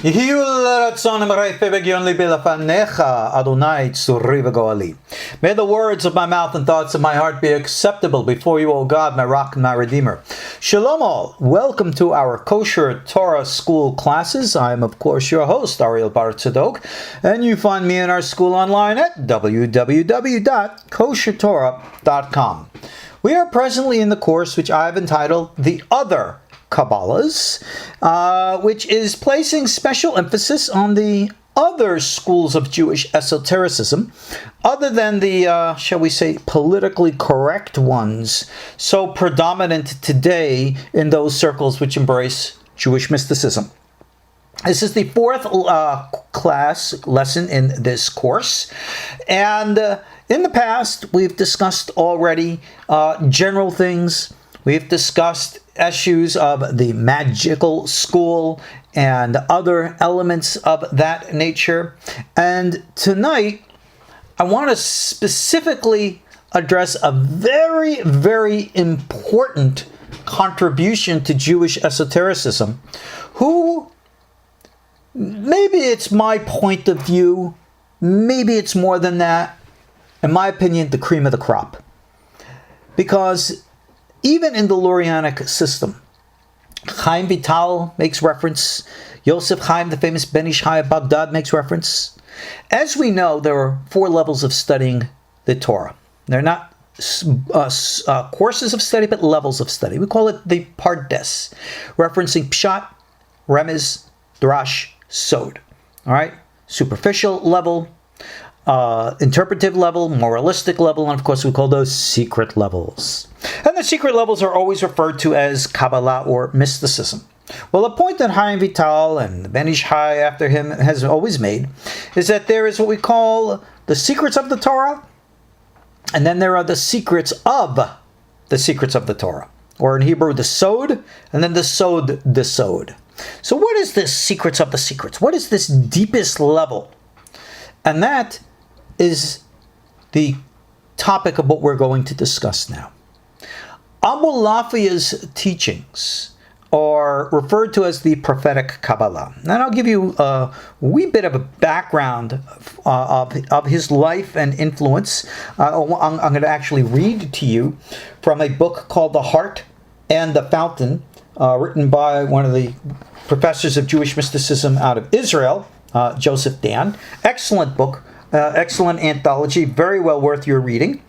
May the words of my mouth and thoughts of my heart be acceptable before you, O God, my rock and my redeemer. Shalom all. Welcome to our Kosher Torah school classes. I am, of course, your host, Ariel Bar Tzadok, and you find me in our school online at www.KosherTorah.com. We are presently in the course which I have entitled The Other Kabbalahs, which is placing special emphasis on the other schools of Jewish esotericism, other than the, shall we say, politically correct ones, so predominant today in those circles which embrace Jewish mysticism. This is the fourth lesson in this course, and in the past we've discussed already general things. We've discussed issues of the magical school and other elements of that nature. And tonight, I want to specifically address a very, very important contribution to Jewish esotericism, who, maybe it's my point of view, maybe it's more than that, in my opinion, the cream of the crop. Because even in the Lurianic system, Chaim Vital makes reference, Yosef Chaim, the famous Ben Ish Chai of Baghdad, makes reference. As we know, there are 4 levels of studying the Torah. They're not courses of study, but levels of study. We call it the Pardes, referencing Pshat, Remez, Drash, Sod. All right? Superficial level, interpretive level, moralistic level, and of course we call those secret levels. And the secret levels are always referred to as Kabbalah or mysticism. Well, the point that Chaim Vital and Ben Ish Chai after him has always made is that there is what we call the secrets of the Torah, and then there are the secrets of the Torah, or in Hebrew the Sod, and then the Sod. So what is this secrets of the secrets? What is this deepest level? And that is the topic of what we're going to discuss now. Abulafia's teachings are referred to as the Prophetic Kabbalah. And I'll give you a wee bit of a background of his life and influence. I'm going to actually read to you from a book called The Heart and the Fountain, written by one of the professors of Jewish mysticism out of Israel, Joseph Dan. Excellent book, excellent anthology, very well worth your reading.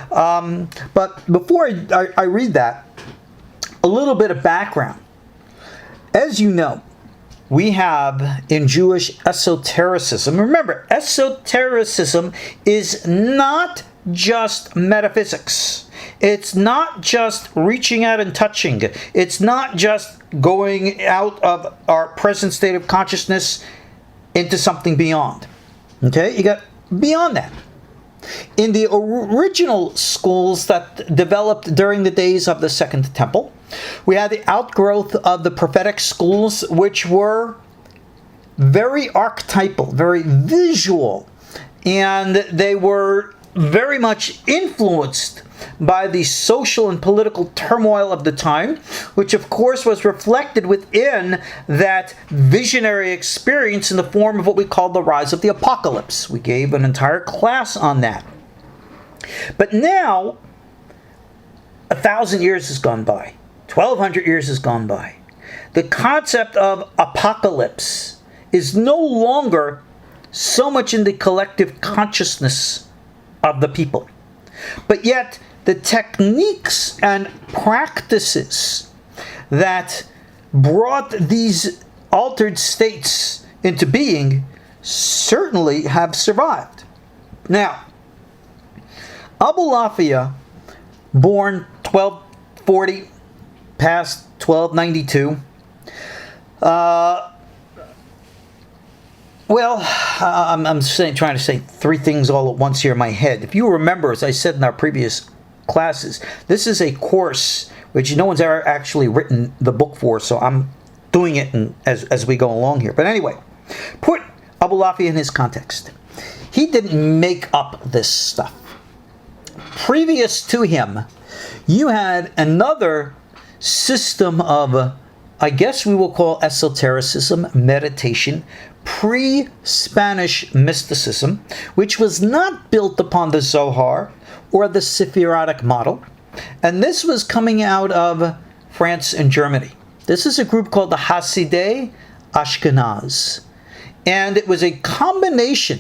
But before I read that, a little bit of background. As you know, we have in Jewish esotericism, remember, esotericism is not just metaphysics. It's not just reaching out and touching. It's not just going out of our present state of consciousness into something beyond. Okay? You got beyond that. In the original schools that developed during the days of the Second Temple, we had the outgrowth of the prophetic schools, which were very archetypal, very visual, and they were very much influenced by the social and political turmoil of the time, which of course was reflected within that visionary experience in the form of what we call the rise of the apocalypse. We gave an entire class on that. But now, 1,000 years has gone by. 1,200 years has gone by. The concept of apocalypse is no longer so much in the collective consciousness of the people. But yet, the techniques and practices that brought these altered states into being certainly have survived. Now, Abulafia, born 1240, past 1292, I'm trying to say 3 things all at once here in my head. If you remember, as I said in our previous classes, this is a course which no one's ever actually written the book for, so I'm doing it as we go along here. But anyway, put Abulafia in his context. He didn't make up this stuff. Previous to him, you had another system of I guess we will call esotericism, meditation, pre-Spanish mysticism, which was not built upon the Zohar or the Sephirotic model. And this was coming out of France and Germany. This is a group called the Hasidei Ashkenaz. And it was a combination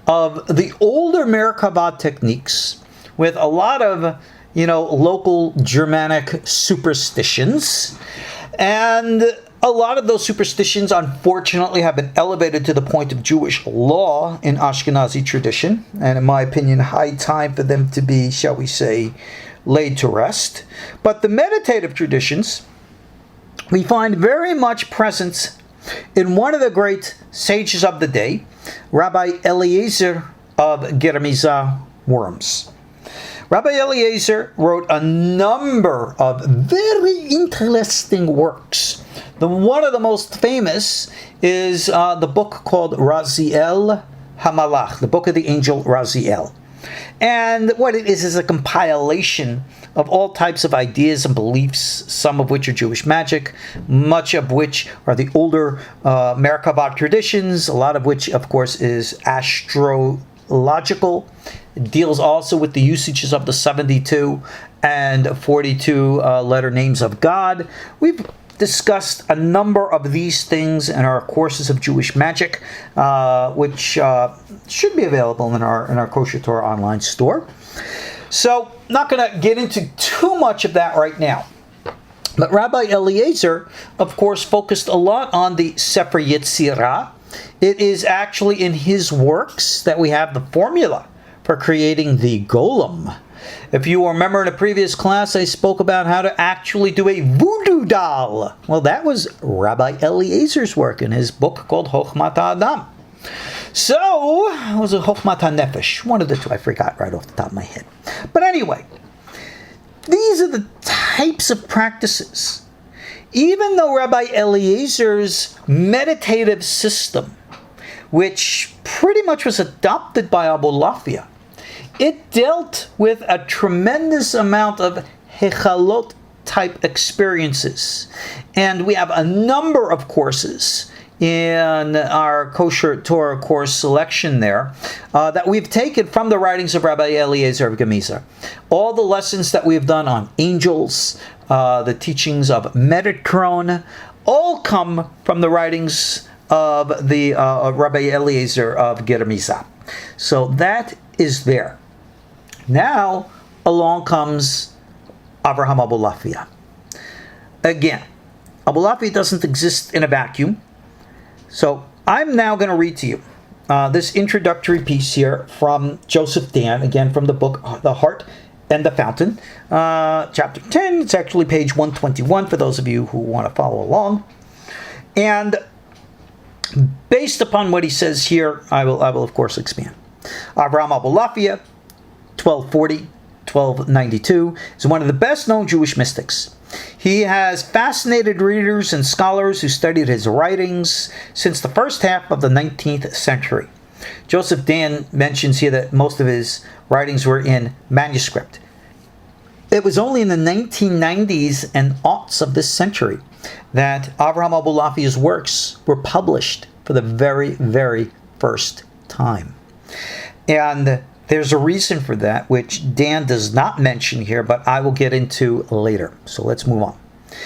of the older Merkabah techniques with a lot of, local Germanic superstitions. And a lot of those superstitions, unfortunately, have been elevated to the point of Jewish law in Ashkenazi tradition. And in my opinion, high time for them to be, shall we say, laid to rest. But the meditative traditions, we find very much present in one of the great sages of the day, Rabbi Eliezer of Germiza Worms. Rabbi Eliezer wrote a number of very interesting works. One of the most famous is the book called Raziel Hamalach, the book of the angel Raziel. And what it is a compilation of all types of ideas and beliefs, some of which are Jewish magic, much of which are the older Merkabah traditions, a lot of which, of course, is astrological. It deals also with the usages of the 72 and 42 letter names of God. We've discussed a number of these things in our courses of Jewish magic, which should be available in our KosherTorah online store. So, not going to get into too much of that right now. But Rabbi Eliezer, of course, focused a lot on the Sefer Yetzirah. It is actually in his works that we have the formula for creating the golem. If you remember in a previous class, I spoke about how to actually do a voodoo doll. Well, that was Rabbi Eliezer's work in his book called Chochmat HaAdam. So, it was a Chochmat HaNefesh. One of the two, I forgot right off the top of my head. But anyway, these are the types of practices. Even though Rabbi Eliezer's meditative system, which pretty much was adopted by Abulafia, it dealt with a tremendous amount of hechalot type experiences. And we have a number of courses in our KosherTorah course selection there that we've taken from the writings of Rabbi Eliezer of Germiza. All the lessons that we've done on angels, the teachings of Metatron, all come from the writings of the Rabbi Eliezer of Germiza. So that is there. Now, along comes Avraham Abulafia. Again, Abulafia doesn't exist in a vacuum. So, I'm now going to read to you this introductory piece here from Joseph Dan, again from the book The Heart and the Fountain, chapter 10. It's actually page 121 for those of you who want to follow along. And based upon what he says here, I will of course expand. Avraham Abulafia, 1240-1292, is one of the best-known Jewish mystics. He has fascinated readers and scholars who studied his writings since the first half of the 19th century. Joseph Dan mentions here that most of his writings were in manuscript. It was only in the 1990s and aughts of this century that Avraham Abulafia's works were published for the very, very first time. And there's a reason for that, which Dan does not mention here, but I will get into later. So let's move on. It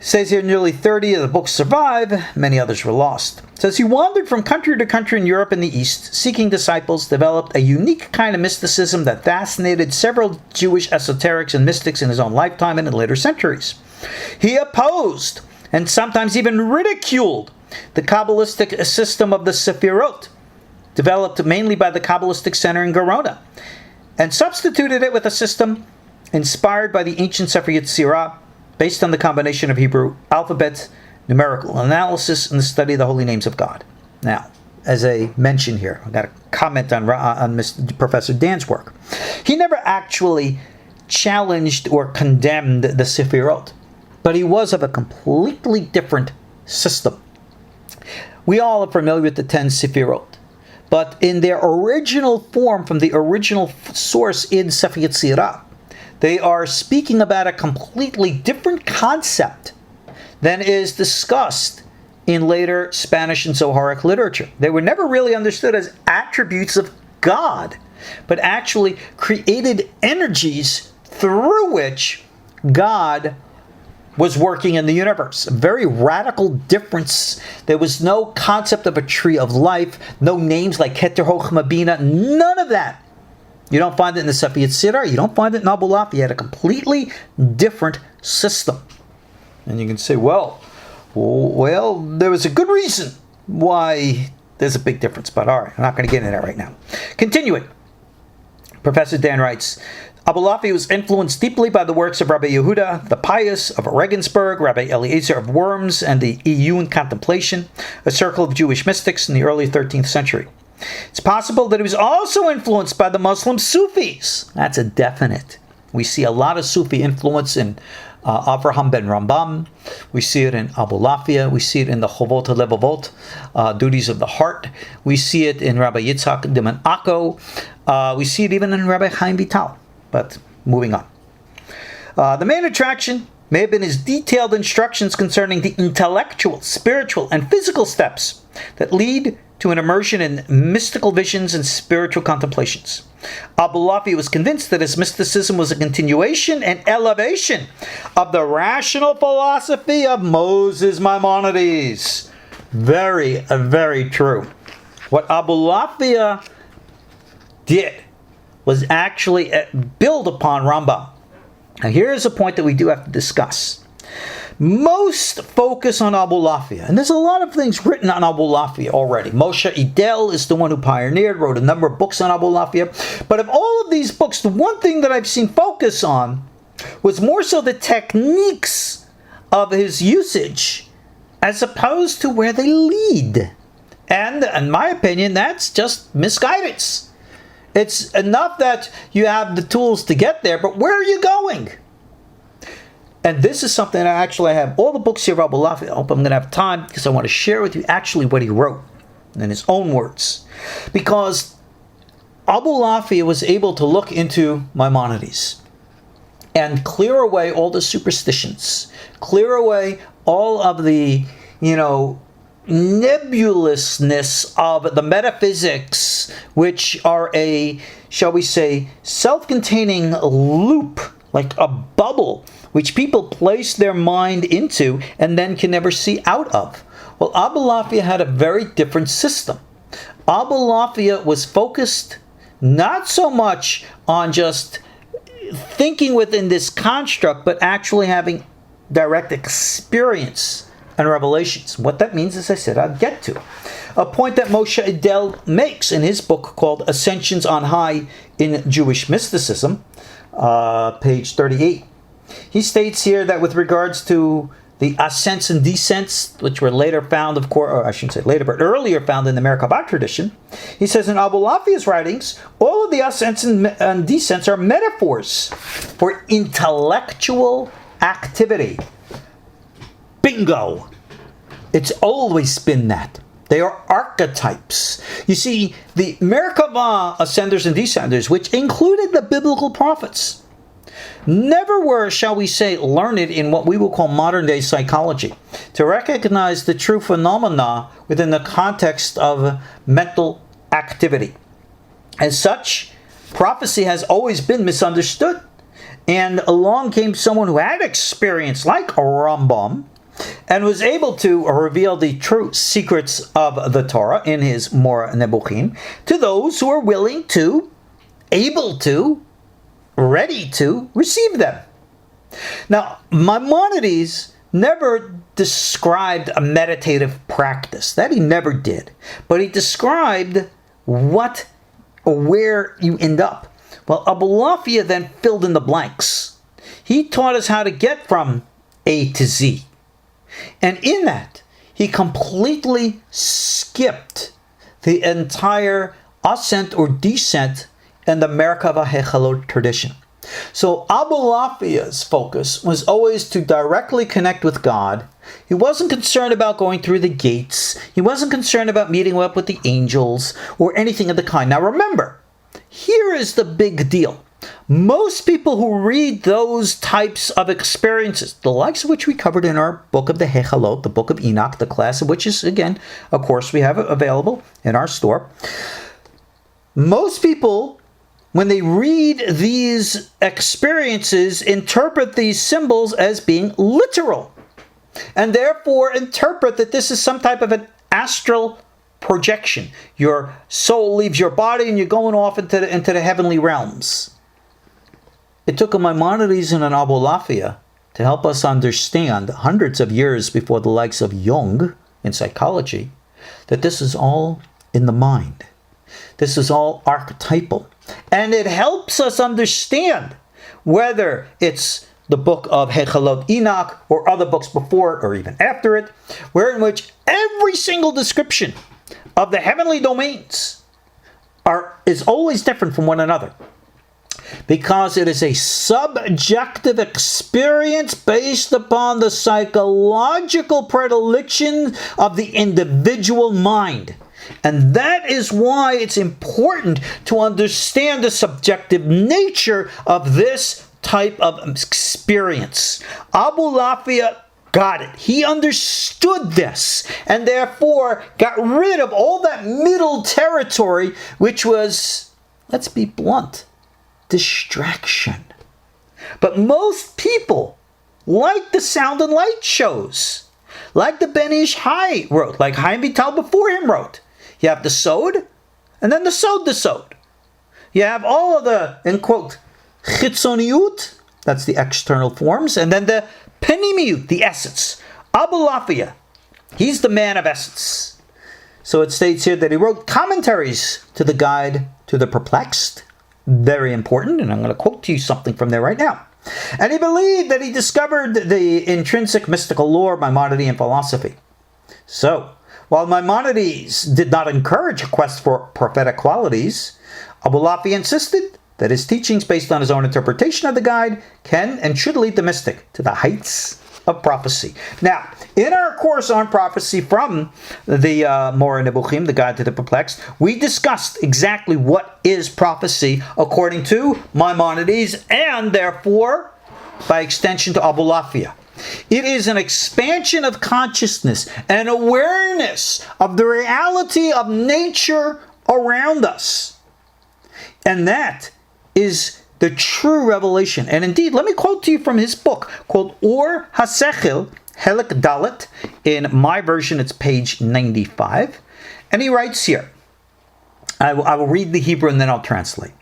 says here nearly 30 of the books survive, many others were lost. It says he wandered from country to country in Europe and the East, seeking disciples, developed a unique kind of mysticism that fascinated several Jewish esoterics and mystics in his own lifetime and in later centuries. He opposed, and sometimes even ridiculed, the Kabbalistic system of the Sephirot, developed mainly by the Kabbalistic Center in Gerona, and substituted it with a system inspired by the ancient Sefer Yetzirah, based on the combination of Hebrew alphabet, numerical analysis, and the study of the holy names of God. Now, as a mention here, I've got a comment on Professor Dan's work. He never actually challenged or condemned the Sephirot, but he was of a completely different system. We all are familiar with the 10 Sephirot, but in their original form, from the original source in Sefer Yetzirah, they are speaking about a completely different concept than is discussed in later Spanish and Zoharic literature. They were never really understood as attributes of God, but actually created energies through which God was working in the universe. A very radical difference. There was no concept of a tree of life, no names like Keter Chochmah Bina, none of that. You don't find it in the Sefer Yetzirah, you don't find it in Abulafia. He had a completely different system. And you can say, well, there was a good reason why there's a big difference. But all right, I'm not going to get into that right now. Continuing, Professor Dan writes, Abulafia was influenced deeply by the works of Rabbi Yehuda the Pious of Regensburg, Rabbi Eliezer of Worms, and the Iyun Contemplation, a circle of Jewish mystics in the early 13th century. It's possible that he was also influenced by the Muslim Sufis. That's a definite. We see a lot of Sufi influence in Avraham ben Rambam. We see it in Abulafia. We see it in the Chovot HaLevavot, duties of the heart. We see it in Rabbi Yitzhak de Menako. We see it even in Rabbi Chaim Vital. But moving on. The main attraction may have been his detailed instructions concerning the intellectual, spiritual, and physical steps that lead to an immersion in mystical visions and spiritual contemplations. Abulafia was convinced that his mysticism was a continuation and elevation of the rational philosophy of Moses Maimonides. Very, very true. What Abulafia did was actually build upon Rambam. Now here's a point that we do have to discuss. Most focus on Abulafia, and there's a lot of things written on Abulafia already. Moshe Idel is the one who pioneered, wrote a number of books on Abulafia. But of all of these books, the one thing that I've seen focus on was more so the techniques of his usage as opposed to where they lead. And in my opinion, that's just misguidance. It's enough that you have the tools to get there, but where are you going? And this is something I have all the books here of Abulafia. I hope I'm going to have time because I want to share with you actually what he wrote in his own words. Because Abulafia was able to look into Maimonides and clear away all the superstitions, clear away all of the, nebulousness of the metaphysics, which are a, shall we say, self-containing loop, like a bubble, which people place their mind into and then can never see out of. Well, Abulafia had a very different system. Abulafia was focused not so much on just thinking within this construct, but actually having direct experience and revelations. What that means, as I said, I'll get to. A point that Moshe Idel makes in his book called Ascensions on High in Jewish Mysticism, page 38. He states here that with regards to the ascents and descents, which were later found, of course, or I shouldn't say later, but earlier found in the Merkabah tradition, he says in Abulafia's writings, all of the ascents and descents are metaphors for intellectual activity. Bingo! It's always been that. They are archetypes. You see, the Merkabah ascenders and descenders, which included the biblical prophets, never were, shall we say, learned in what we will call modern-day psychology, to recognize the true phenomena within the context of mental activity. As such, prophecy has always been misunderstood. And along came someone who had experience, like Rambam, and was able to reveal the true secrets of the Torah in his Mor Nebuchim to those who are willing to, able to, ready to receive them. Now, Maimonides never described a meditative practice. That he never did. But he described what or where you end up. Well, Abulafia then filled in the blanks. He taught us how to get from A to Z. And in that, he completely skipped the entire ascent or descent in the Merkabah Hechalot tradition. So Abulafia's focus was always to directly connect with God. He wasn't concerned about going through the gates. He wasn't concerned about meeting up with the angels or anything of the kind. Now remember, here is the big deal. Most people who read those types of experiences, the likes of which we covered in our book of the Hechalot, the book of Enoch, the class of which is, again, a course we have available in our store. Most people, when they read these experiences, interpret these symbols as being literal, and therefore interpret that this is some type of an astral projection. Your soul leaves your body and you're going off into the heavenly realms. It took a Maimonides and an Abulafia to help us understand, hundreds of years before the likes of Jung in psychology, that this is all in the mind. This is all archetypal. And it helps us understand whether it's the book of Hechalot Enoch or other books before it or even after it, where in which every single description of the heavenly domains is always different from one another, because it is a subjective experience based upon the psychological predilection of the individual mind. And that is why it's important to understand the subjective nature of this type of experience. Abulafia got it. He understood this, and therefore got rid of all that middle territory, which was, let's be blunt, distraction. But most people like the sound and light shows, like the Ben Ish Hai wrote, like Chaim Vital before him wrote. You have the Sod, and then the Sod. You have all of the, in quote, chitzoniut, that's the external forms, and then the penimiut, the essence. Abulafia, he's the man of essence. So it states here that he wrote commentaries to the Guide to the Perplexed. Very important, and I'm going to quote to you something from there right now. And he believed that he discovered the intrinsic mystical lore of Maimonidean philosophy. So, while Maimonides did not encourage a quest for prophetic qualities, Abulafia insisted that his teachings, based on his own interpretation of the Guide, can and should lead the mystic to the heights of prophecy. Now, in our course on prophecy from the Moreh Nebuchim, the Guide to the Perplexed, we discussed exactly what is prophecy according to Maimonides, and therefore, by extension, to Abulafia. It is an expansion of consciousness and awareness of the reality of nature around us. And that is the true revelation. And indeed, let me quote to you from his book called Or HaSechel, Helik Dalet. In my version, it's page 95. And he writes here, I will read the Hebrew and then I'll translate.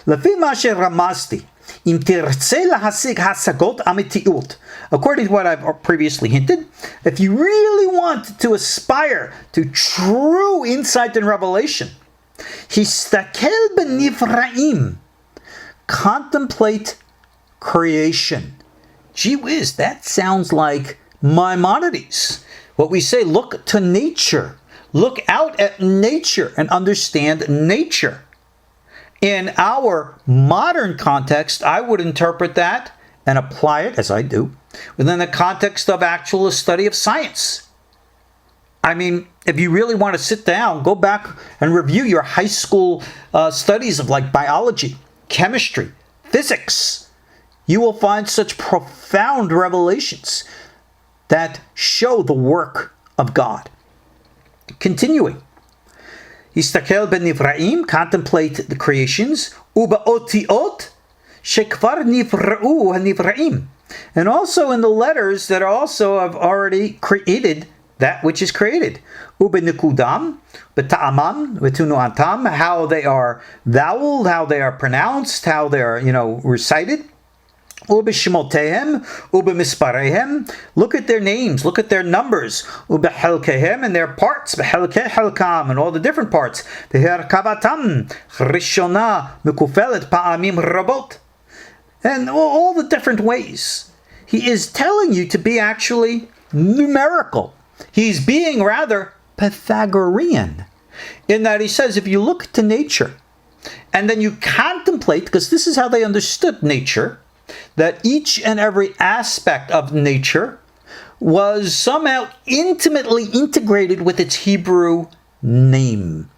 Lefi ma sheramazti, im tirtze lahasig hasagot amitiut. According to what I've previously hinted, if you really want to aspire to true insight and revelation, histakel benivraim, contemplate creation. Gee whiz, that sounds like Maimonides. What we say, look to nature. Look out at nature and understand nature. In our modern context, I would interpret that and apply it, as I do, within the context of actual study of science. I mean, if you really want to sit down, go back and review your high school studies of like biology, chemistry, physics. You will find such profound revelations that show the work of God. Continuing. Yistakel ben Nivraim, contemplate the creations, uba otiot, shekvar nivra'u ha-nivraim. And also in the letters that are also have already created that which is created. Uba nikudam, beta'amam, betunu'atam, how they are voweled, how they are pronounced, how they are, recited. Uba shimotehem, uba misparehem. Look at their names, look at their numbers. Uba helkehem, and their parts, behelke helkam, and all the different parts. Beherkavatam, rishona, mikufelet pa'amim rabot. And all the different ways. He is telling you to be actually numerical. He's being rather Pythagorean, in that he says if you look to nature and then you contemplate, because this is how they understood nature, that each and every aspect of nature was somehow intimately integrated with its Hebrew name.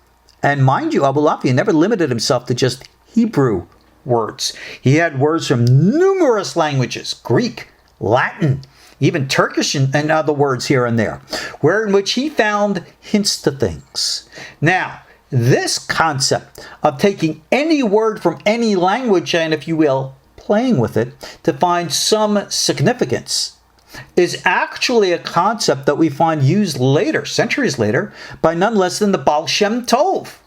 And mind you, Abulafia never limited himself to just Hebrew words. He had words from numerous languages, Greek, Latin, even Turkish and other words here and there, in which he found hints to things. Now, this concept of taking any word from any language and, if you will, playing with it to find some significance is actually a concept that we find used later, centuries later, by none less than the Baal Shem Tov.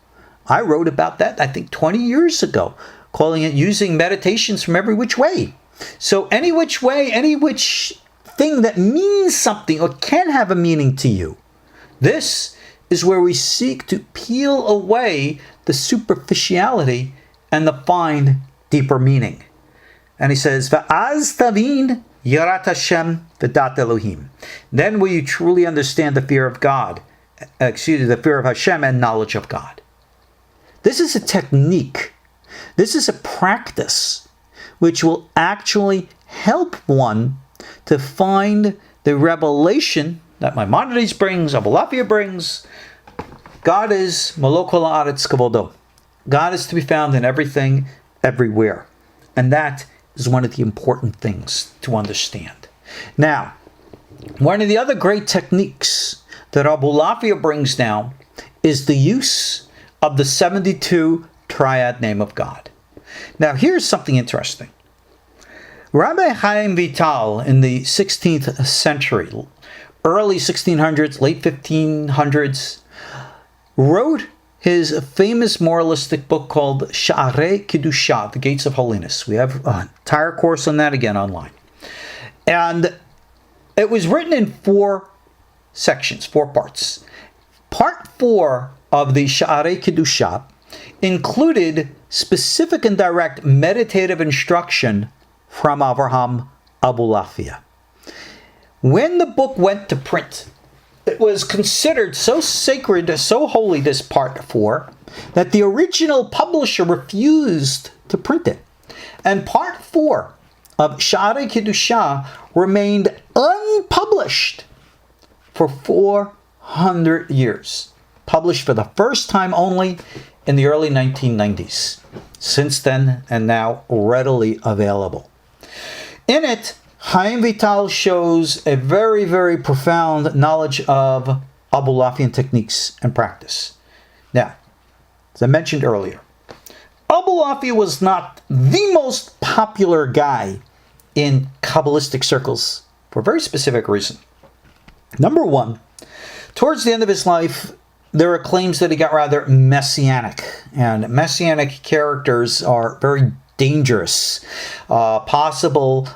I wrote about that, I think, 20 years ago, calling it using meditations from every which way. So any which way, any which thing that means something or can have a meaning to you. This is where we seek to peel away the superficiality and to find deeper meaning. And he says, Va'az tavin Yirat Hashem v'dat Elohim. Then will you truly understand the fear of God, the fear of Hashem and knowledge of God. This is a technique. This is a practice which will actually help one to find the revelation that Maimonides brings, Abulafia brings. God is Malokol Haaretz Kavodo. God is to be found in everything, everywhere. And that is one of the important things to understand. Now, one of the other great techniques that Abulafia brings down is the use of the 72 triad name of God. Now, here's something interesting. Rabbi Chaim Vital in the 16th century, early 1600s, late 1500s, wrote his famous moralistic book called Sha'arei Kedusha, The Gates of Holiness. We have an entire course on that again online. And it was written in 4 sections, 4 parts. Part 4 of the Sha'arei Kedusha included specific and direct meditative instruction from Avraham Abulafia. When the book went to print, it was considered so sacred, so holy, this part 4, that the original publisher refused to print it. And part 4 of Sha'arei Kedusha remained unpublished for 400 years. Published for the first time only in the early 1990s. Since then and now readily available. In it, Chaim Vital shows a very, very profound knowledge of Abulafian techniques and practice. Now, as I mentioned earlier, Abulafia was not the most popular guy in Kabbalistic circles for a very specific reason. Number one, towards the end of his life, there are claims that he got rather messianic, and messianic characters are very dangerous. Possible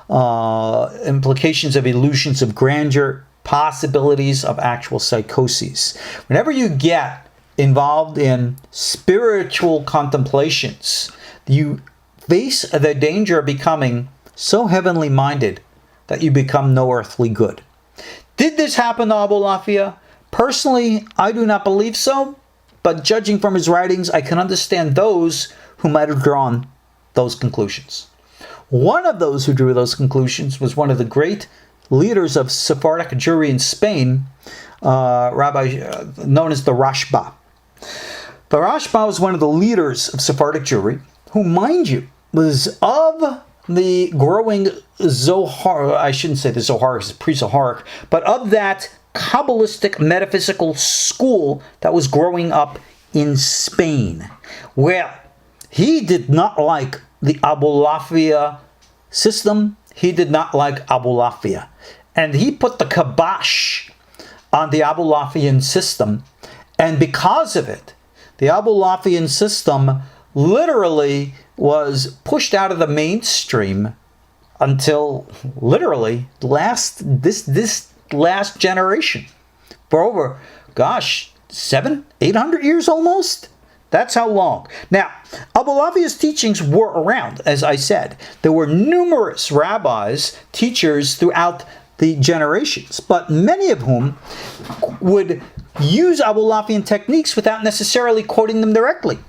implications of illusions of grandeur, possibilities of actual psychoses. Whenever you get involved in spiritual contemplations, you face the danger of becoming so heavenly minded that you become no earthly good. Did this happen to Abulafia? Personally, I do not believe so, but judging from his writings, I can understand those who might have drawn those conclusions. One of those who drew those conclusions was one of the great leaders of Sephardic Jewry in Spain, rabbi known as the Rashba. The Rashba was one of the leaders of Sephardic Jewry, who, mind you, was of the growing Zohar, I shouldn't say the Zoharic, it's pre-Zoharic, but of that Kabbalistic metaphysical school that was growing up in Spain. Well, he did not like the Abulafia system. He did not like Abulafia. And he put the kibosh on the Abulafian system. And because of it, the Abulafian system literally was pushed out of the mainstream until literally this last generation. For over, 700-800 years almost? That's how long. Now, Abulafia's teachings were around, as I said. There were numerous rabbis, teachers throughout the generations, but many of whom would use Abulafian techniques without necessarily quoting them directly.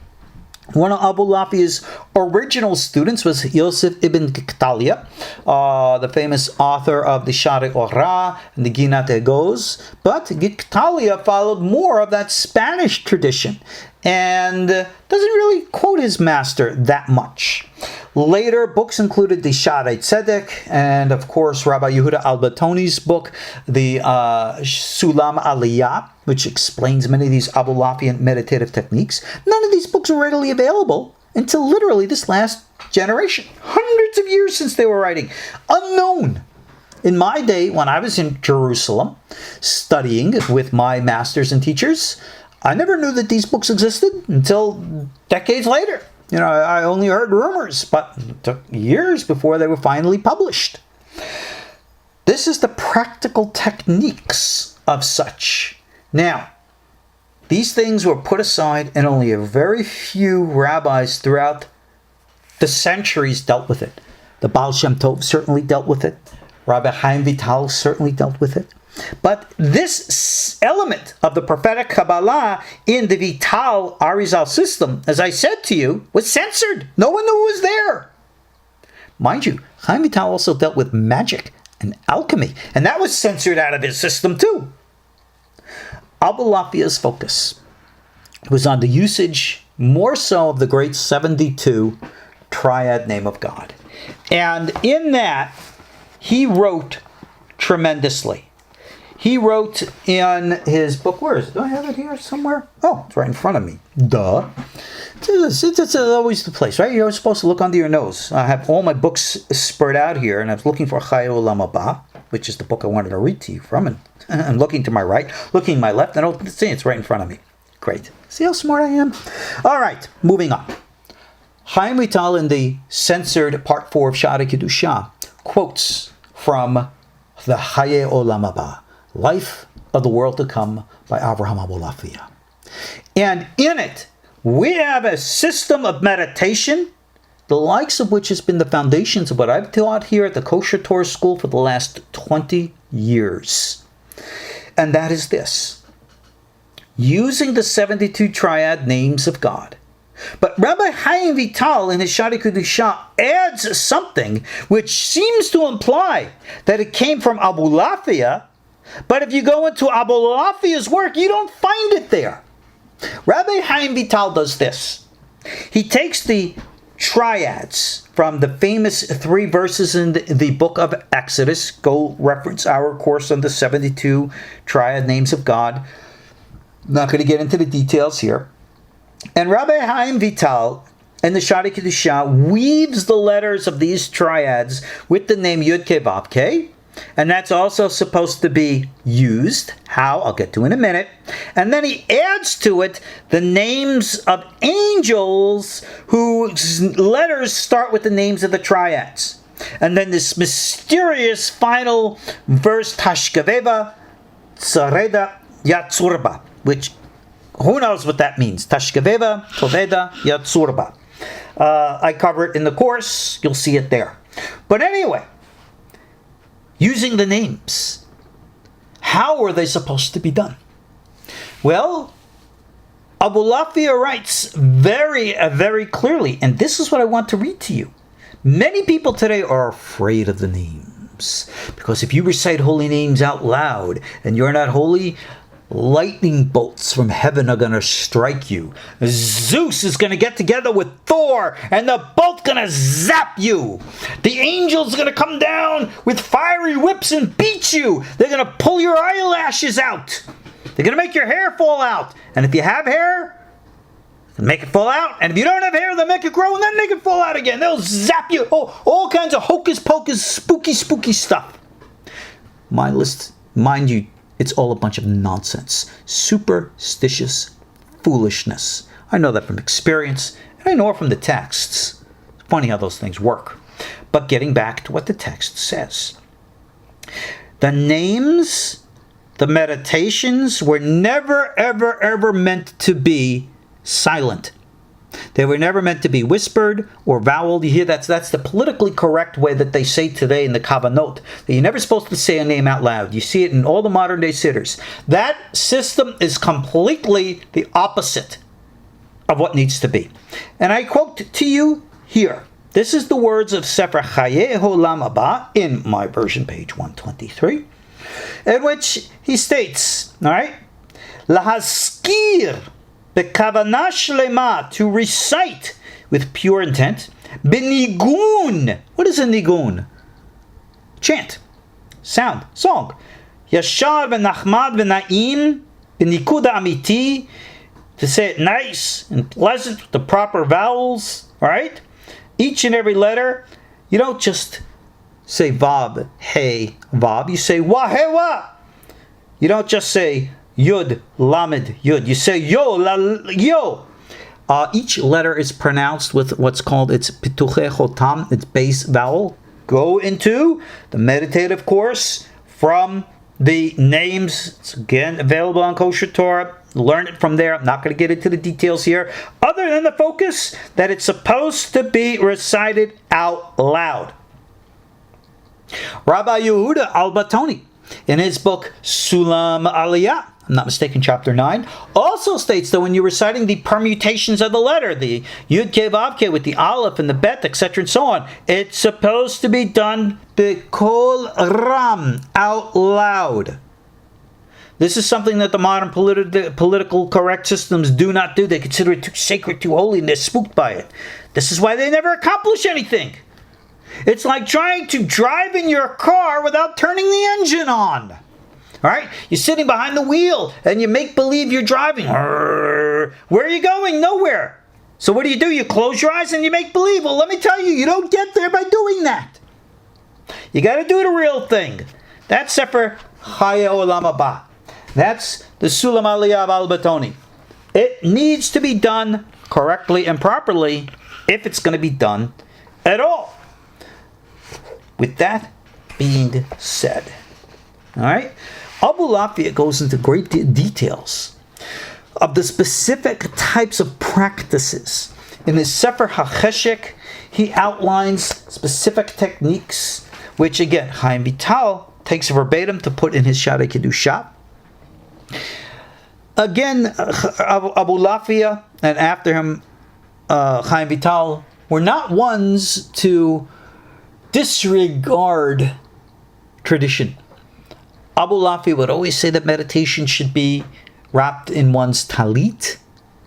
One of Abulafia's original students was Yosef ibn Gitalia, the famous author of the Shari Ora and the Ginat Egos. But Gitalia followed more of that Spanish tradition and doesn't really quote his master that much. Later books included the Shaarei Tzedek, and of course Rabbi Yehuda Albatoni's book, the Sulam Aliyah, which explains many of these Abulafian meditative techniques. None of these books were readily available until literally this last generation. Hundreds of years since they were writing. Unknown. In my day, when I was in Jerusalem studying with my masters and teachers, I never knew that these books existed until decades later. I only heard rumors, but it took years before they were finally published. This is the practical techniques of such. Now, these things were put aside, and only a very few rabbis throughout the centuries dealt with it. The Baal Shem Tov certainly dealt with it. Rabbi Chaim Vital certainly dealt with it. But this element of the prophetic Kabbalah in the Vital Arizal system, as I said to you, was censored. No one knew it was there. Mind you, Chaim Vital also dealt with magic and alchemy, and that was censored out of his system too. Abulafia's focus was on the usage more so of the great 72 triad name of God. And in that, he wrote tremendously. He wrote in his book, where is it? Do I have it here somewhere? Oh, it's right in front of me. Duh. It's always the place, right? You're supposed to look under your nose. I have all my books spread out here, and I was looking for Chai Olam Haba, which is the book I wanted to read to you from. And I'm looking to my right, looking to my left, and it's right in front of me. Great. See how smart I am? All right, moving on. Chaim Vital in the censored part 4 of Shaarei Kedusha quotes from the Chaye Olam Haba, Life of the World to Come by Avraham Abulafia. And in it, we have a system of meditation, the likes of which has been the foundations of what I've taught here at the KosherTorah school for the last 20 years. And that is this: using the 72 triad names of God. But Rabbi Chaim Vital in his Shaarei Kedusha adds something which seems to imply that it came from Abulafia, but if you go into Abulafia's work, you don't find it there. Rabbi Chaim Vital does this. He takes the triads from the famous 3 verses in the book of Exodus. Go reference our course on the 72 triad names of God. Not going to get into the details here. And Rabbi Chaim Vital in the Shaarei Kedusha weaves the letters of these triads with the name Yud Kei Vav Kei. And that's also supposed to be used. How? I'll get to in a minute. And then he adds to it the names of angels whose letters start with the names of the triads. And then this mysterious final verse, Tashkaveva Tzareda Yatzurba, which who knows what that means? Tashkaveva Toveda Yatzurba. I cover it in the course. You'll see it there. But anyway, using the names, how are they supposed to be done? Well, Abulafia writes very clearly, and this is what I want to read to you. Many people today are afraid of the names, because if you recite holy names out loud and you're not holy, lightning bolts from heaven are going to strike you. Zeus is going to get together with Thor, and they're both going to zap you. The angels are going to come down with fiery whips and beat you. They're going to pull your eyelashes out. They're going to make your hair fall out. And if you have hair, they'll make it fall out. And if you don't have hair, they'll make it grow and then make it fall out again. They'll zap you. Oh, all kinds of hocus pocus, spooky stuff. Mind you, it's all a bunch of nonsense. Superstitious foolishness. I know that from experience, and I know it from the texts. It's funny how those things work. But getting back to what the text says. The names, the meditations were never, ever meant to be silent. They were never meant to be whispered or voweled. You hear that's the politically correct way that they say today in the Kavanot, that you're never supposed to say a name out loud. You see it in all the modern day siddurs. That system is completely the opposite of what needs to be. And I quote to you here. This is the words of Sefer Chaye Olam Haba in my version, page 123, in which he states, all right, Lahaskir, the kavanah shlema, to recite with pure intent, Benigun. What is a nigun? Chant, sound, song. Yashar v'nachmad v'na'im b'nikuda amiti. To say it nice and pleasant with the proper vowels. All right? Each and every letter. You don't just say vav, hey, vav. You say wah, hey, wah. You don't just say yud, lamed, yud. You say yo, yo. Each letter is pronounced with what's called its pituche chotam, its base vowel. Go into the meditative course from the names. It's again available on KosherTorah. Learn it from there. I'm not going to get into the details here, other than the focus that it's supposed to be recited out loud. Rabbi Yehuda Albatoni, in his book Sulam Aliyah, I'm not mistaken, chapter 9, also states that when you're reciting the permutations of the letter, the Yud Ke Vav Ke with the Aleph and the Bet, etc. and so on, it's supposed to be done B'Kol Ram, out loud. This is something that the modern political correct systems do not do. They consider it too sacred, too holy, and they're spooked by it. This is why they never accomplish anything. It's like trying to drive in your car without turning the engine on. All right? You're sitting behind the wheel, and you make believe you're driving. Where are you going? Nowhere. So what do? You close your eyes and you make believe. Well, let me tell you, you don't get there by doing that. You got to do the real thing. That's Sefer Chaya Olam Haba. That's the Sulam Aliyah of Albatoni. It needs to be done correctly and properly if it's going to be done at all. With that being said, all right, Abulafia goes into great details of the specific types of practices. In his Sefer HaCheshek, he outlines specific techniques, which again, Chaim Vital takes verbatim to put in his Sha'arei Kedusha. Again, Abulafia and after him, Chaim Vital were not ones to disregard tradition. Abulafia would always say that meditation should be wrapped in one's talit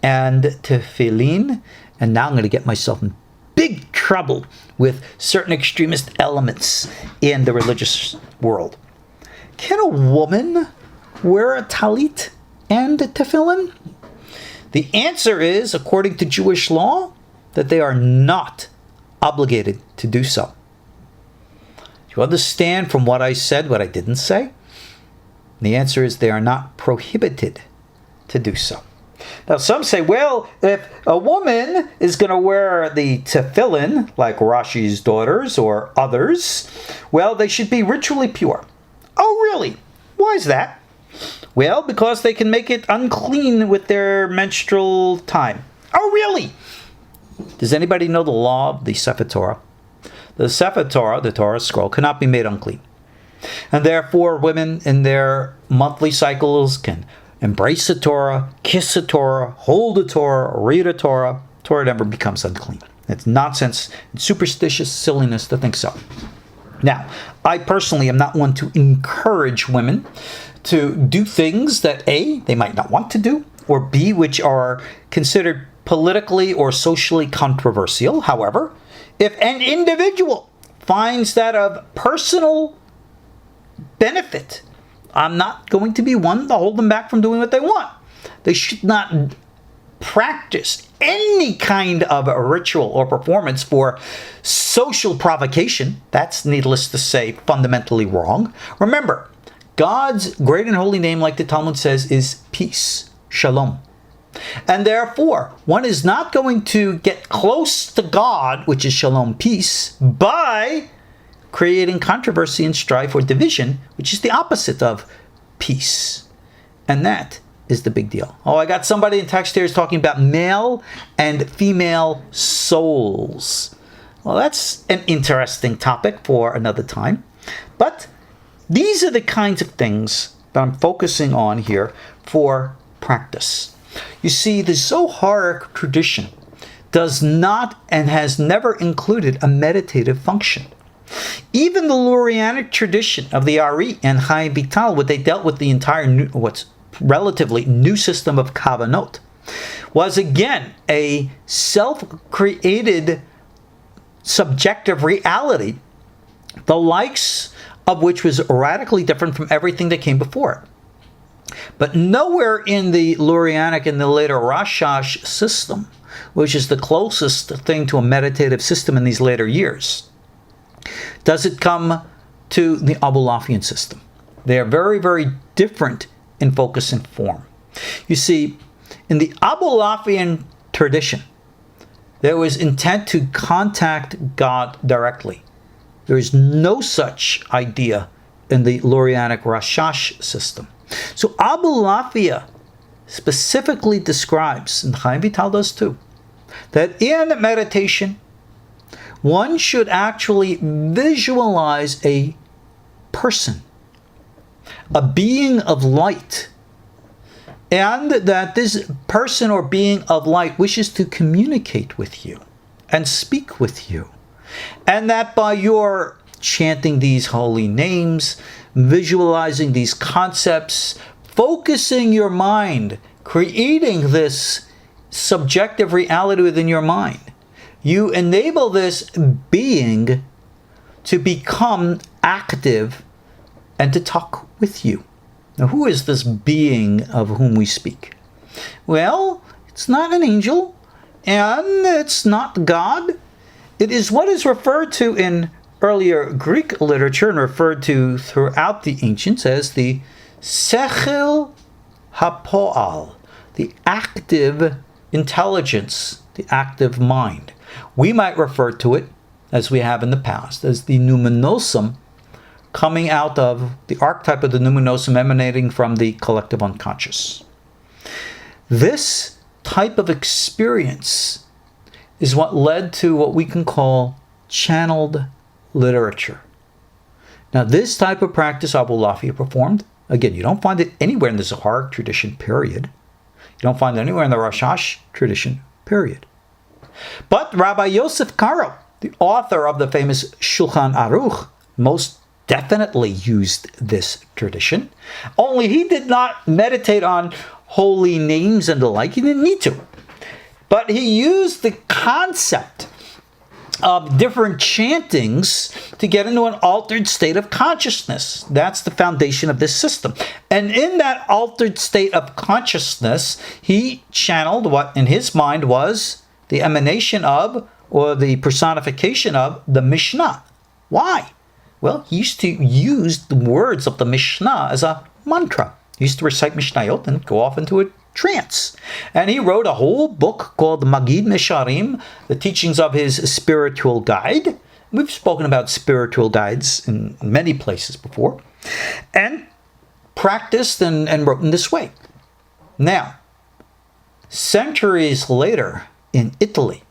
and tefillin. And now I'm going to get myself in big trouble with certain extremist elements in the religious world. Can a woman wear a talit and a tefillin? The answer is, according to Jewish law, that they are not obligated to do so. Do you understand from what I said what I didn't say? The answer is they are not prohibited to do so. Now some say, well, if a woman is going to wear the tefillin, like Rashi's daughters or others, well, they should be ritually pure. Oh, really? Why is that? Well, because they can make it unclean with their menstrual time. Oh, really? Does anybody know the law of the Sefer Torah? The Sefer Torah, the Torah scroll, cannot be made unclean. And therefore, women in their monthly cycles can embrace the Torah, kiss the Torah, hold the Torah, read the Torah. Torah never becomes unclean. It's nonsense and superstitious silliness to think so. Now, I personally am not one to encourage women to do things that A, they might not want to do, or B, which are considered politically or socially controversial. However, if an individual finds that of personal benefit, I'm not going to be one to hold them back from doing what they want. They should not practice any kind of a ritual or performance for social provocation. That's, needless to say, fundamentally wrong. Remember, God's great and holy name, like the Talmud says, is peace, shalom. And therefore, one is not going to get close to God, which is shalom, peace, by creating controversy and strife or division, which is the opposite of peace. And that is the big deal. Oh, I got somebody in text here is talking about male and female souls. Well, that's an interesting topic for another time. But these are the kinds of things that I'm focusing on here for practice. You see, the Zoharic tradition does not and has never included a meditative function. Even the Lurianic tradition of the Ari and Chaim Vital, what they dealt with the entire what's relatively new system of Kavanot, was again a self-created subjective reality, the likes of which was radically different from everything that came before it. But nowhere in the Lurianic and the later Rashash system, which is the closest thing to a meditative system in these later years, does it come to the Abulafian system. They are very, very different in focus and form. You see, in the Abulafian tradition, there was intent to contact God directly. There is no such idea in the Lurianic Rashash system. So Abulafia specifically describes, and Chaim Vital does too, that in meditation, one should actually visualize a person, a being of light, and that this person or being of light wishes to communicate with you and speak with you. And that by your chanting these holy names, visualizing these concepts, focusing your mind, creating this subjective reality within your mind, you enable this being to become active and to talk with you. Now, who is this being of whom we speak? Well, it's not an angel, and it's not God. It is what is referred to in earlier Greek literature and referred to throughout the ancients as the Sechel HaPo'al, the active intelligence, the active mind. We might refer to it, as we have in the past, as the numinosum, coming out of the archetype of the numinosum emanating from the collective unconscious. This type of experience is what led to what we can call channeled literature. Now, this type of practice Abulafia performed, again, you don't find it anywhere in the Zoharic tradition, period. You don't find it anywhere in the Rashash tradition, period. But Rabbi Yosef Karo, the author of the famous Shulchan Aruch, most definitely used this tradition. Only he did not meditate on holy names and the like. He didn't need to. But he used the concept of different chantings to get into an altered state of consciousness. That's the foundation of this system. And in that altered state of consciousness, he channeled what in his mind was the emanation of, or the personification of, the Mishnah. Why? Well, he used to use the words of the Mishnah as a mantra. He used to recite Mishnayot and go off into a trance. And he wrote a whole book called Magid Mesharim, the teachings of his spiritual guide. We've spoken about spiritual guides in many places before. And practiced and wrote in this way. Now, centuries later in Italy,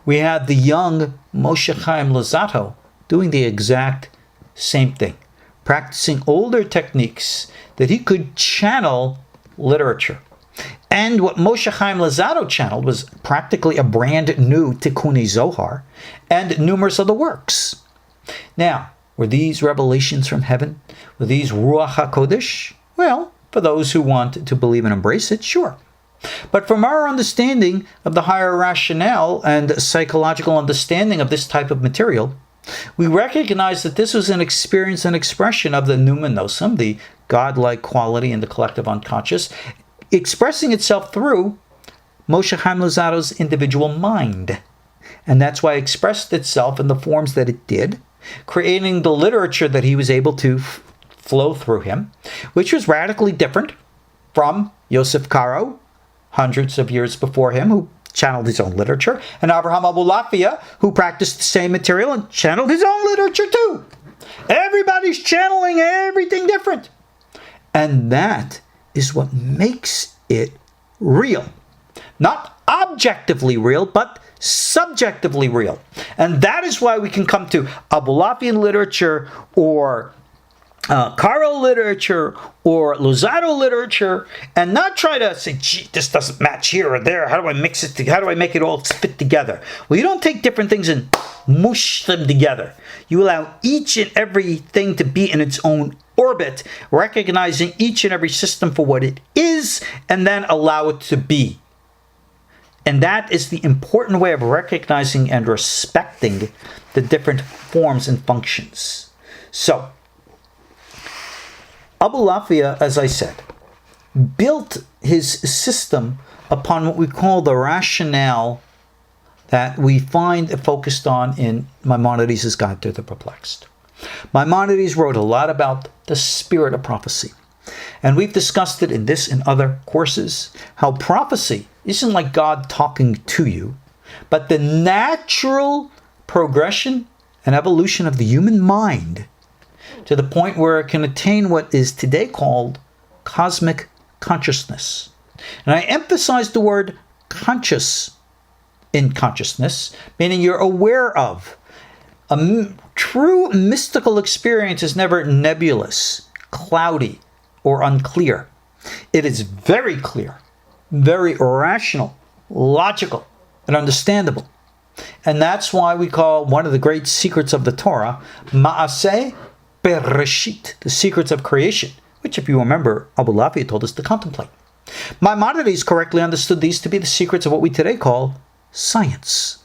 we had the young Moshe Chaim Luzzatto doing the exact same thing, practicing older techniques that he could channel literature. And what Moshe Chaim Luzzatto channeled was practically a brand new Tikkun Zohar and numerous other works. Now, were these revelations from heaven? Were these Ruach HaKodesh? Well, for those who want to believe and embrace it, sure. But from our understanding of the higher rationale and psychological understanding of this type of material, we recognize that this was an experience and expression of the numinosum, the godlike quality in the collective unconscious, expressing itself through Moshe Chaim Luzzatto's individual mind. And that's why it expressed itself in the forms that it did, creating the literature that he was able to flow through him, which was radically different from Yosef Karo, hundreds of years before him, who channeled his own literature, and Avraham Abulafia, who practiced the same material and channeled his own literature too. Everybody's channeling everything different. And that is what makes it real. Not objectively real, but subjectively real. And that is why we can come to Abulafian literature or Karo literature or Luzzatto literature and not try to say, gee, this doesn't match here or there. How do I mix it together? How do I make it all fit together? Well, you don't take different things and mush them together. You allow each and everything to be in its own orbit, recognizing each and every system for what it is, and then allow it to be. And that is the important way of recognizing and respecting the different forms and functions. So, Abulafia, as I said, built his system upon what we call the rationale that we find focused on in Maimonides' Guide to the Perplexed. Maimonides wrote a lot about the spirit of prophecy. And we've discussed it in this and other courses, how prophecy isn't like God talking to you, but the natural progression and evolution of the human mind to the point where it can attain what is today called cosmic consciousness. And I emphasize the word conscious in consciousness, meaning you're aware of. True mystical experience is never nebulous, cloudy, or unclear. It is very clear, very rational, logical, and understandable. And that's why we call one of the great secrets of the Torah, Ma'aseh Bereshit, the secrets of creation, which, if you remember, Abulafia told us to contemplate. Maimonides correctly understood these to be the secrets of what we today call science.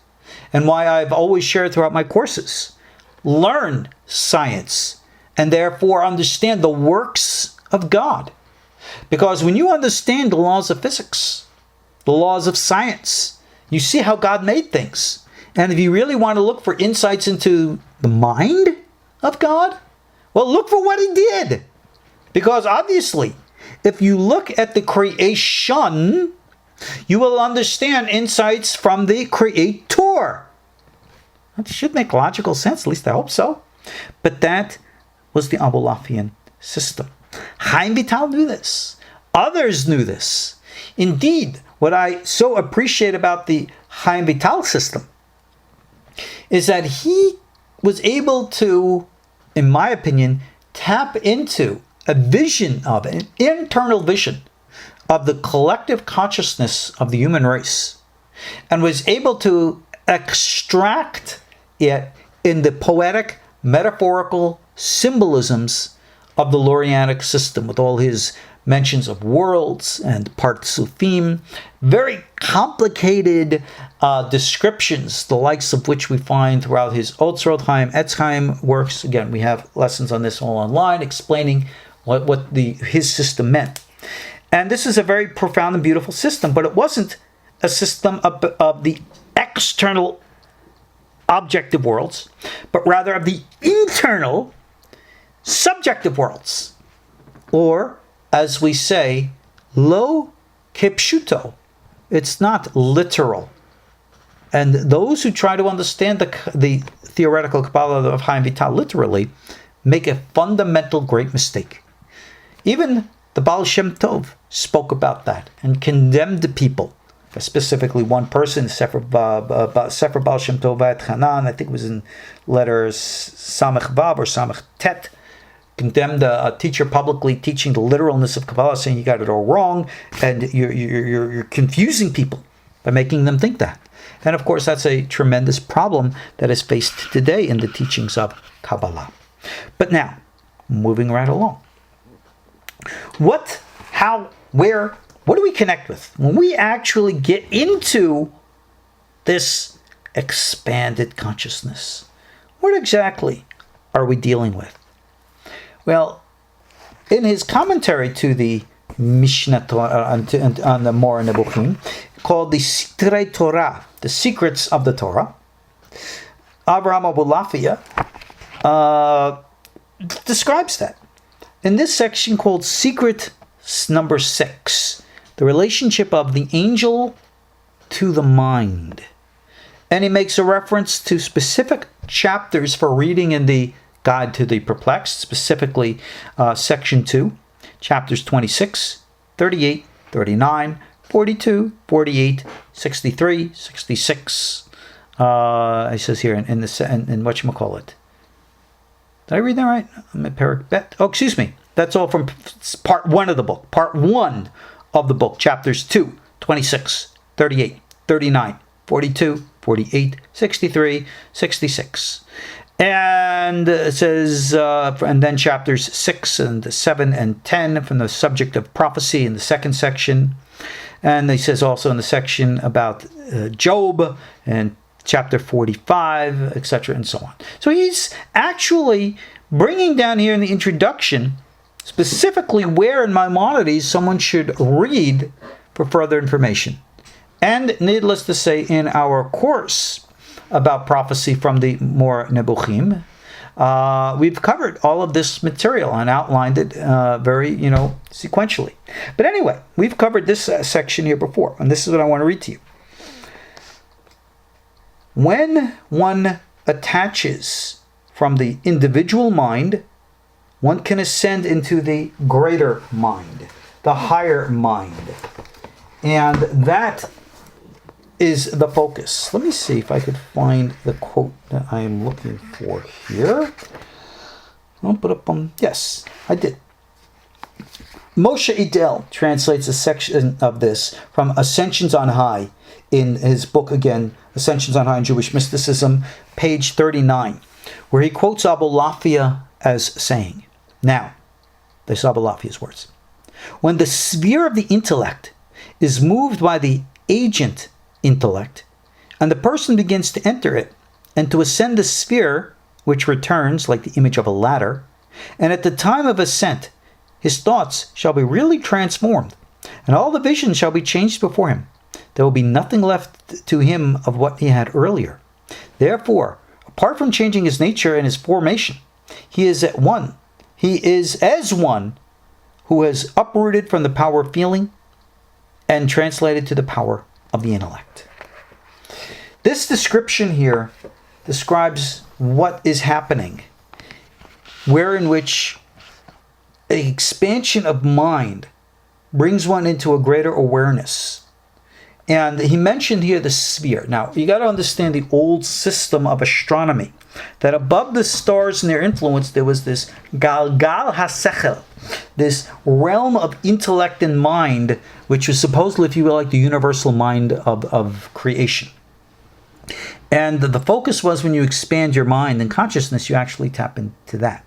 And why I've always shared throughout my courses, learn science, and therefore understand the works of God. Because when you understand the laws of physics, the laws of science, you see how God made things. And if you really want to look for insights into the mind of God, well, look for what He did. Because obviously, if you look at the creation, you will understand insights from the Creator. That should make logical sense, at least I hope so. But that was the Abulafian system. Chaim Vital knew this. Others knew this. Indeed, what I so appreciate about the Chaim Vital system is that he was able to, in my opinion, tap into a vision of, an internal vision of the collective consciousness of the human race, and was able to extract it in the poetic, metaphorical symbolisms of the Lurianic system, with all his mentions of worlds and partsufim, very complicated descriptions, the likes of which we find throughout his Otzrot Chaim, Etz Chaim works. Again, we have lessons on this all online, explaining what his system meant. And this is a very profound and beautiful system, but it wasn't a system of the external objective worlds, but rather of the internal subjective worlds. Or, as we say, lo kipshuto. It's not literal. And those who try to understand the theoretical Kabbalah of Chaim Vital literally make a fundamental great mistake. Even the Baal Shem Tov spoke about that and condemned the people. Specifically, one person, Sefer Baal Shem Tov Vayet Hanan, I think it was in letters Samech Vav or Samech Tet, condemned a teacher publicly teaching the literalness of Kabbalah, saying you got it all wrong, and you're confusing people by making them think that. And of course, that's a tremendous problem that is faced today in the teachings of Kabbalah. But now, moving right along. What, how, where, what do we connect with when we actually get into this expanded consciousness? What exactly are we dealing with? Well, in his commentary to the Mishnah on the Moreh Nebuchim, called the Sitrei Torah, the secrets of the Torah, Avraham Abulafia describes that. In this section called Secret number 6, the relationship of the angel to the mind. And he makes a reference to specific chapters for reading in the Guide to the Perplexed, specifically section 2, chapters 26, 38, 39, 42, 48, 63, 66. It says here in whatchamacallit. Did I read that right? Oh, excuse me. That's all from part 1 of the book. Part 1 of the book, chapters 2, 26, 38, 39, 42, 48, 63, 66. And it says, and then chapters 6 and 7 and 10 from the subject of prophecy in the second section. And he says also in the section about Job and chapter 45, etc., and so on. So he's actually bringing down here in the introduction specifically where in Maimonides someone should read for further information. And needless to say, in our course about prophecy from the More Nebuchim, we've covered all of this material and outlined it very, sequentially. But anyway, we've covered this section here before, and this is what I want to read to you. When one attaches from the individual mind, one can ascend into the greater mind, the higher mind. And that is the focus. Let me see if I could find the quote that I am looking for here. Yes, I did. Moshe Idel translates a section of this from Ascensions on High in his book, again, Ascensions on High in Jewish Mysticism, page 39, where he quotes Abulafia as saying, now, this Abulafia's words, when the sphere of the intellect is moved by the agent intellect, and the person begins to enter it, and to ascend the sphere, which returns like the image of a ladder, and at the time of ascent, his thoughts shall be really transformed, and all the visions shall be changed before him. There will be nothing left to him of what he had earlier. Therefore, apart from changing his nature and his formation, he is as one who has uprooted from the power of feeling and translated to the power of the intellect. This description here describes what is happening, wherein which an expansion of mind brings one into a greater awareness. And he mentioned here the sphere. Now, you got to understand the old system of astronomy, that above the stars and their influence, there was this Galgal HaSechel, this realm of intellect and mind, which was supposedly, if you will, like the universal mind of creation. And the focus was when you expand your mind and consciousness, you actually tap into that.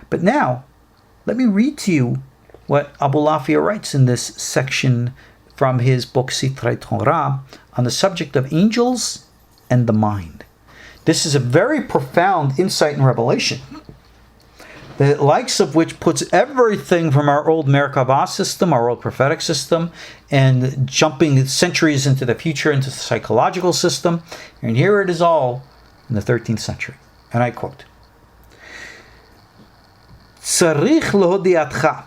But now, let me read to you what Abulafia writes in this section from his book KosherTorah on the subject of angels and the mind. This is a very profound insight and revelation, the likes of which puts everything from our old Merkabah system, our old prophetic system, and jumping centuries into the future, into the psychological system. And here it is all in the 13th century. And I quote, "Tzarich lehodiatcha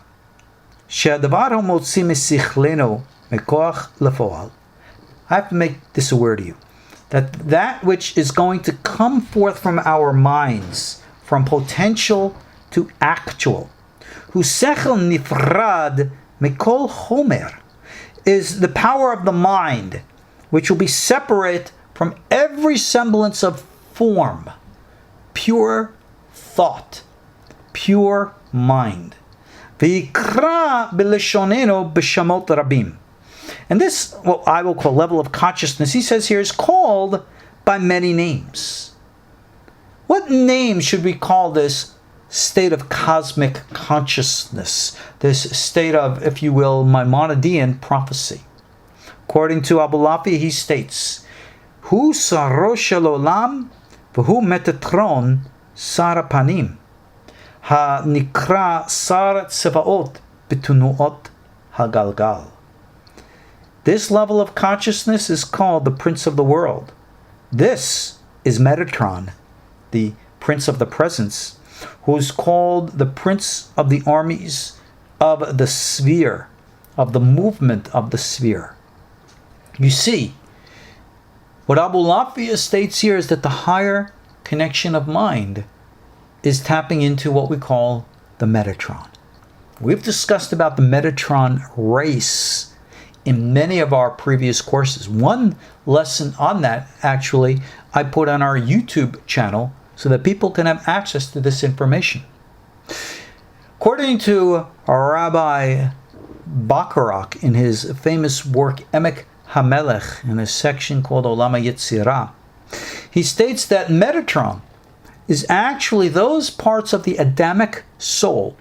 she'adavar hamotzi mesichleno mekoach lefoal." I have to make this aware to you, that which is going to come forth from our minds, from potential to actual, hu sechel nifrad mekol chomer, is the power of the mind, which will be separate from every semblance of form, pure thought, pure mind. V'yikra b'leshoneno b'shamot rabim. And this, what I will call level of consciousness, he says here, is called by many names. What name should we call this state of cosmic consciousness, this state of, if you will, Maimonidean prophecy? According to Abulafia, he states, Hu saro shel olam v'hu metatron sar panim ha nikra sar tzevaot b'tunuot hagalgal. This level of consciousness is called the Prince of the World. This is Metatron, the Prince of the Presence, who is called the Prince of the Armies of the Sphere, of the movement of the sphere. You see, what Abulafia states here is that the higher connection of mind is tapping into what we call the Metatron. We've discussed about the Metatron race in many of our previous courses. One lesson on that, actually, I put on our YouTube channel so that people can have access to this information. According to Rabbi Bacharach in his famous work Emek HaMelech, in a section called Olam HaYetzirah, he states that Metatron is actually those parts of the Adamic soul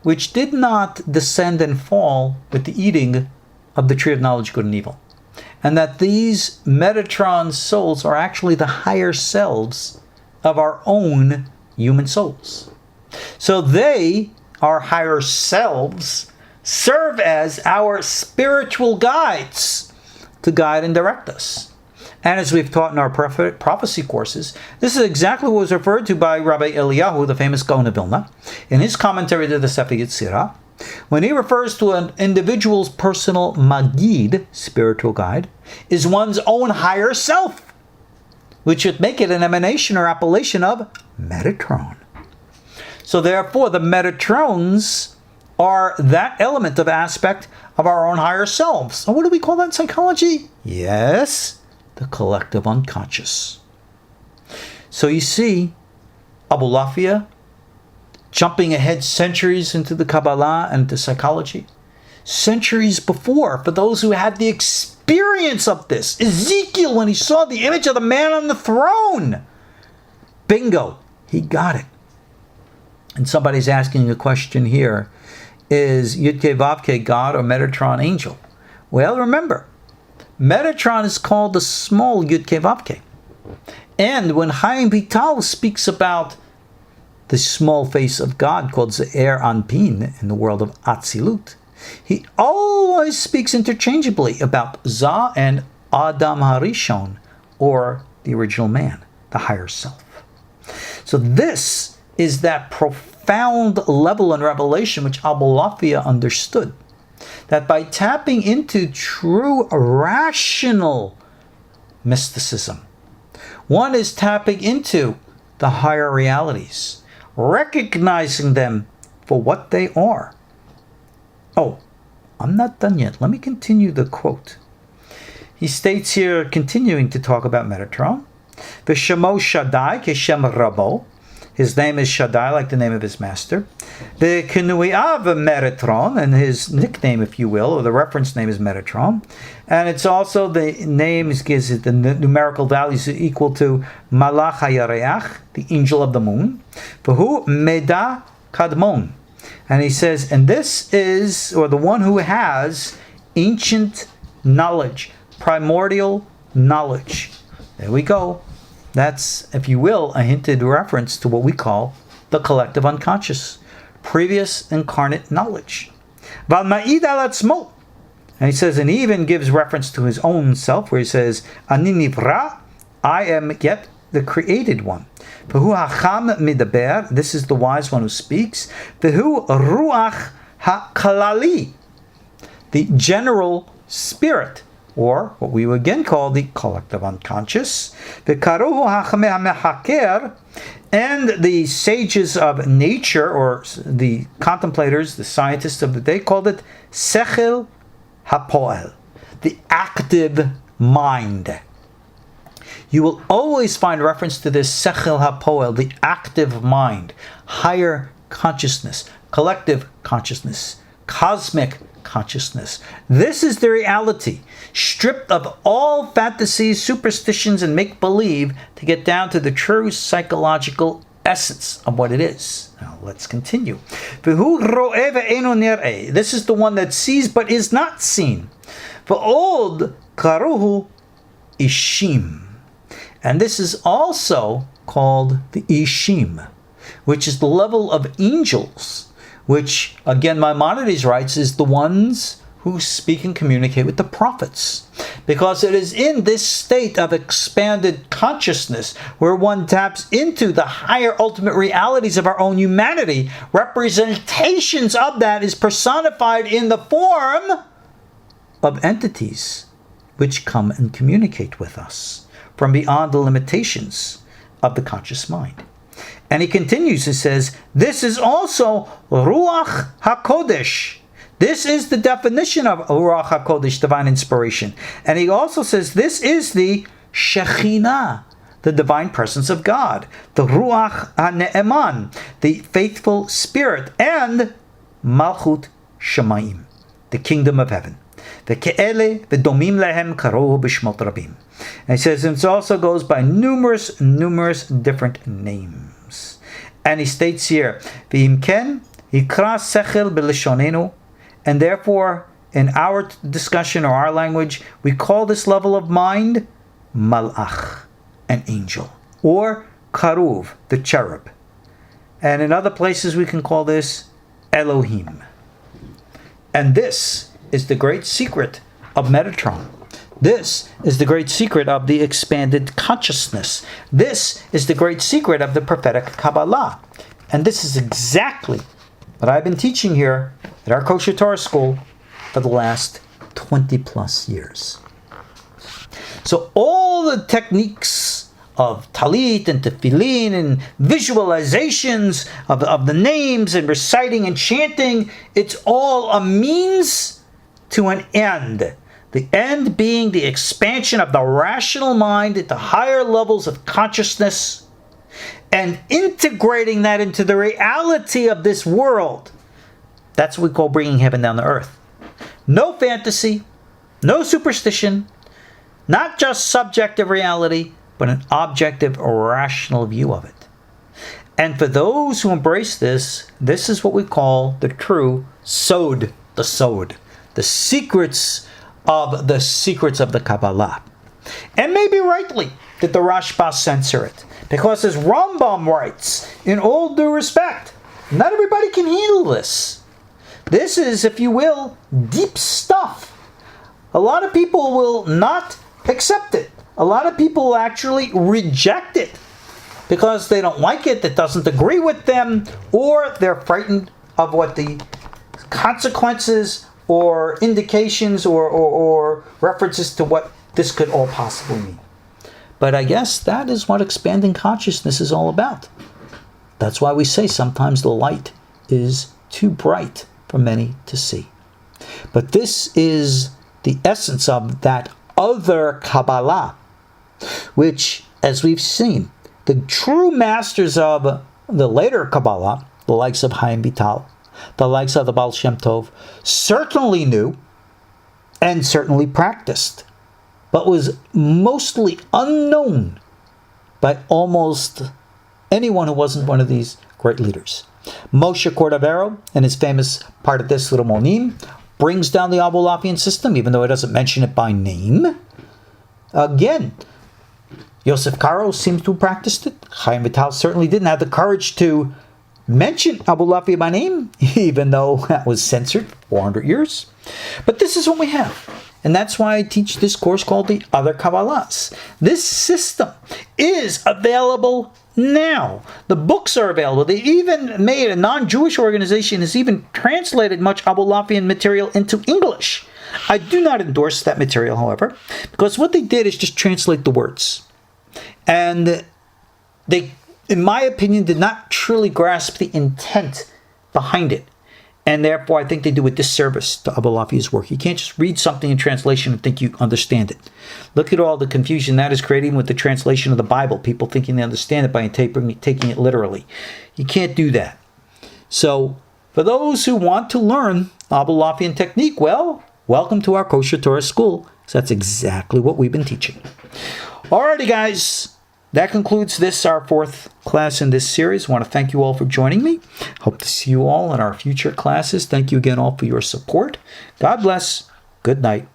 which did not descend and fall with the eating of the tree of knowledge, good and evil. And that these Metatron souls are actually the higher selves of our own human souls. So they, our higher selves, serve as our spiritual guides to guide and direct us. And as we've taught in our prophecy courses, this is exactly what was referred to by Rabbi Eliyahu, the famous Gaon of Vilna, in his commentary to the Sefer Yetzirah, when he refers to an individual's personal magid, spiritual guide, is one's own higher self, which would make it an emanation or appellation of Metatron. So therefore, the Metatrons are that element of aspect of our own higher selves. So what do we call that in psychology? Yes, the collective unconscious. So you see, Abulafia, jumping ahead centuries into the Kabbalah and into psychology, centuries before, for those who had the experience of this. Ezekiel, when he saw the image of the man on the throne, bingo, he got it. And somebody's asking a question here, is Yud-Keh Vav-Keh God or Metatron angel? Well, remember, Metatron is called the small Yud-Keh Vav-Keh. And when Chaim Vital speaks about the small face of God called Ze'er Anpin in the world of Atzilut, he always speaks interchangeably about Za and Adam Harishon, or the original man, the higher self. So this is that profound level in revelation which Abulafia understood, that by tapping into true rational mysticism, one is tapping into the higher realities, recognizing them for what they are. Oh, I'm not done yet. Let me continue the quote. He states here, continuing to talk about Metatron, V'shemo Shaddai keshem Rabo. His name is Shaddai, like the name of his master. The Kinuiav Metatron, and his nickname, if you will, or the reference name is Metatron. And it's also, the name gives it the numerical values equal to Malach HaYareach, the angel of the moon. V'hu Meda Kadmon. And he says, and this is, or the one who has ancient knowledge, primordial knowledge. There we go. That's, if you will, a hinted reference to what we call the collective unconscious, previous incarnate knowledge. And he says, and he even gives reference to his own self, where he says, Ani nivra, I am yet the created one. V'hu hacham midaber, this is the wise one who speaks. V'hu ruach hakalali, the general spirit, or what we would again call the collective unconscious. V'karuhu hachmei hamechaker, and the sages of nature, or the contemplators, the scientists of the day, called it sechel hapoel, the active mind. You will always find reference to this sechel hapoel, the active mind, higher consciousness, collective consciousness, cosmic consciousness. This is the reality, stripped of all fantasies, superstitions, and make-believe to get down to the true psychological essence of what it is. Now let's continue. This is the one that sees but is not seen. V'od karuhu ishim. And this is also called the Ishim, which is the level of angels, which, again, Maimonides writes, is the ones who speak and communicate with the prophets. Because it is in this state of expanded consciousness where one taps into the higher ultimate realities of our own humanity. Representations of that is personified in the form of entities which come and communicate with us from beyond the limitations of the conscious mind. And he continues, he says, this is also Ruach HaKodesh. This is the definition of Ruach HaKodesh, divine inspiration. And he also says this is the Shekhinah, the divine presence of God, the Ruach HaNe'eman, the faithful spirit, and Malchut Shemayim, the kingdom of heaven. Ve'ke'ele ve'domim lehem karohu b'shmot rabim. And he says it also goes by numerous different names. And he states here, V'imken yikra sechel b'leshonenu, and therefore in our discussion or our language, we call this level of mind malach, an angel, or karuv, the cherub. And in other places we can call this Elohim. And this is the great secret of Metatron. This is the great secret of the expanded consciousness. This is the great secret of the Prophetic Kabbalah. And this is exactly what I've been teaching here at our KosherTorah school for the last 20 plus years. So all the techniques of talit and tefillin and visualizations of the names and reciting and chanting, it's all a means to an end. The end being the expansion of the rational mind into higher levels of consciousness and integrating that into the reality of this world. That's what we call bringing heaven down to earth. No fantasy, no superstition, not just subjective reality, but an objective or rational view of it. And for those who embrace this, this is what we call the true sod, the secrets of the Kabbalah. And maybe rightly did the Rashba censor it, because as Rambam writes, in all due respect, not everybody can handle this. This is, if you will, deep stuff. A lot of people will not accept it. A lot of people will actually reject it because they don't like it, it doesn't agree with them, or they're frightened of what the consequences or indications or references to what this could all possibly mean. But I guess that is what expanding consciousness is all about. That's why we say sometimes the light is too bright for many to see. But this is the essence of that other Kabbalah, which, as we've seen, the true masters of the later Kabbalah, the likes of Chaim Vital, the likes of the Baal Shem Tov, certainly knew and certainly practiced, but was mostly unknown by almost anyone who wasn't one of these great leaders. Moshe Cordovero, in his famous part of this little Monim, brings down the Abulafian system, even though he doesn't mention it by name. Again, Yosef Karo seems to have practiced it. Chaim Vital certainly didn't have the courage to mention Abulafia by name, even though that was censored for 400 years. But this is what we have. And that's why I teach this course called the Other Kabbalahs. This system is available now. The books are available. They even made, a non-Jewish organization has even translated much Abulafian material into English. I do not endorse that material, however, because what they did is just translate the words. And they, in my opinion, did not truly grasp the intent behind it. And therefore, I think they do a disservice to Abulafia's work. You can't just read something in translation and think you understand it. Look at all the confusion that is creating with the translation of the Bible. People thinking they understand it by taking it literally. You can't do that. So, for those who want to learn Abulafian technique, well, welcome to our KosherTorah school. So that's exactly what we've been teaching. Alrighty, guys. That concludes this, our fourth class in this series. I want to thank you all for joining me. Hope to see you all in our future classes. Thank you again all for your support. God bless. Good night.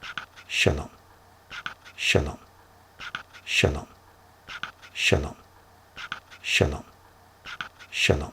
Shalom. Shalom. Shalom. Shalom. Shalom. Shalom.